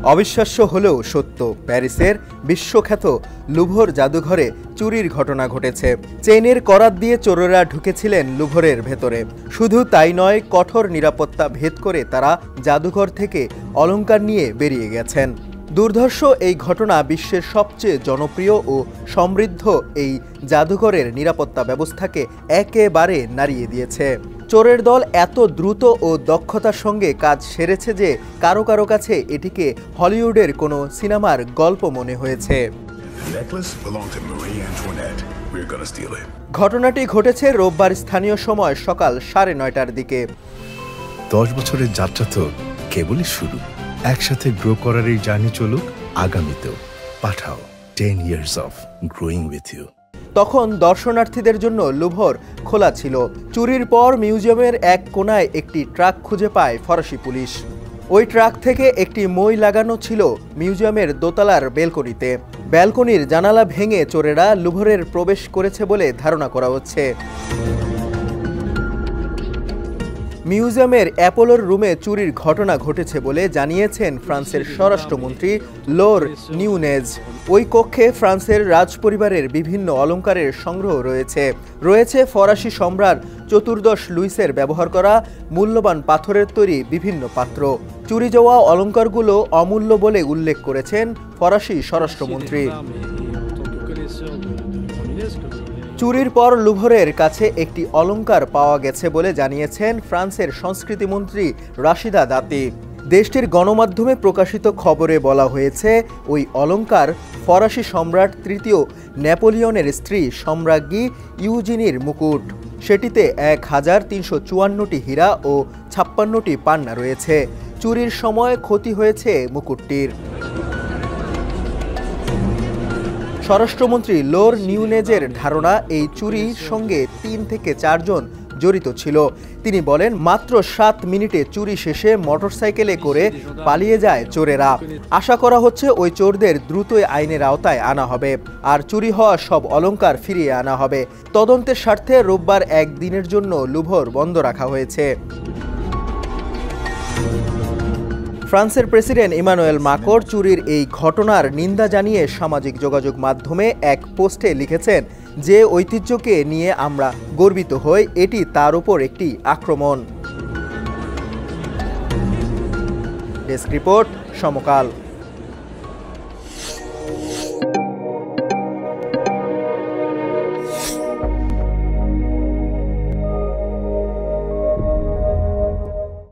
অবিশ্বাস্য হলেও সত্য, প্যারিসের বিশ্বখ্যাত লুভর জাদুঘরে চুরির ঘটনা ঘটেছে। চেইনের করাত দিয়ে চোরেরা ঢুকেছিলেন লুভরের ভেতরে। শুধু তাই নয়, কঠোর নিরাপত্তা ভেদ করে তারা জাদুঘর থেকে অলংকার নিয়ে বেরিয়ে গেছেন। দুর্ধর্ষ এই ঘটনা বিশ্বের সবচেয়ে জনপ্রিয় ও সমৃদ্ধ এই জাদুঘরের নিরাপত্তা ব্যবস্থাকে একেবারে নাড়িয়ে দিয়েছে। চোরের দল এত দ্রুত ও দক্ষতার সঙ্গে কাজ সেরেছে যে কারো কারো কাছে এটিকে হলিউডের কোনো সিনেমার গল্প মনে হয়েছে। ঘটনাটি ঘটেছে রোববার স্থানীয় সময় সকাল 9:30টার দিকে। 10 বছরের যাত্রা তো কেবলই শুরু। একসাথে গ্রো করার এই জার্নি চলুক আগামীতেও। পাঠাও 10 years of growing with you। তখন দর্শনার্থীদের জন্য লুভর খোলা ছিল। চুরির পর মিউজিয়ামের এক কোণায় একটি ট্রাক খুঁজে পায় ফরাসি পুলিশ। ওই ট্রাক থেকে একটি মই লাগানো ছিল মিউজিয়ামের দোতলার ব্যালকনিতে। ব্যালকনির জানালা ভেঙে চোরেরা লুভরের প্রবেশ করেছে বলে ধারণা করা হচ্ছে। মিউজিয়ামের অ্যাপোলোর রুমে চুরির ঘটনা ঘটেছে বলে জানিয়েছেন ফ্রান্সের স্বরাষ্ট্রমন্ত্রী লোর নিউনেজ। ওই কক্ষে ফ্রান্সের রাজপরিবারের বিভিন্ন অলংকারের সংগ্রহ রয়েছে ফরাসি সম্রাট 14 লুইসের ব্যবহার করা মূল্যবান পাথরের তৈরি বিভিন্ন পাত্র। চুরি যাওয়া অলংকারগুলো অমূল্য বলে উল্লেখ করেছেন ফরাসি স্বরাষ্ট্রমন্ত্রী। চুরির পর লুভরের কাছে একটি অলংকার পাওয়া গেছে বলে জানিয়েছেন ফ্রান্সের সংস্কৃতিমন্ত্রী রাশিদা দাতি। দেশটির গণমাধ্যমে প্রকাশিত খবরে বলা হয়েছে, ওই অলংকার ফরাসি সম্রাট 3য় নেপোলিয়নের স্ত্রী সম্রাজ্ঞী ইউজিনির মুকুট। সেটিতে 1354টি হীরা ও 56টি পান্না রয়েছে। চুরির সময় ক্ষতি হয়েছে মুকুটটির। স্বরাষ্ট্রমন্ত্রী লোর নিউনেজের ধারণা, এই চুরির সঙ্গে 3 থেকে 4 জন জড়িত ছিল। তিনি বলেন, মাত্র 7 মিনিটে চুরি শেষে মোটরসাইকেলে করে পালিয়ে যায় চোরেরা। আশা করা হচ্ছে ওই চোরদের দ্রুতই আইনের আওতায় আনা হবে আর চুরি হওয়া সব অলংকার ফিরিয়ে আনা হবে। তদন্তের স্বার্থে রোববার একদিনের জন্য লুভর বন্ধ রাখা হয়েছে। ফ্রান্সের প্রেসিডেন্ট ইমানুয়েল মাকর চুরির এই ঘটনার নিন্দা জানিয়ে সামাজিক যোগাযোগ মাধ্যমে এক পোস্টে লিখেছেন যে ঐতিহ্যকে নিয়ে আমরা গর্বিত হই, এটি তার উপর একটি আক্রমণ। ডেস্ক রিপোর্ট, সমকাল।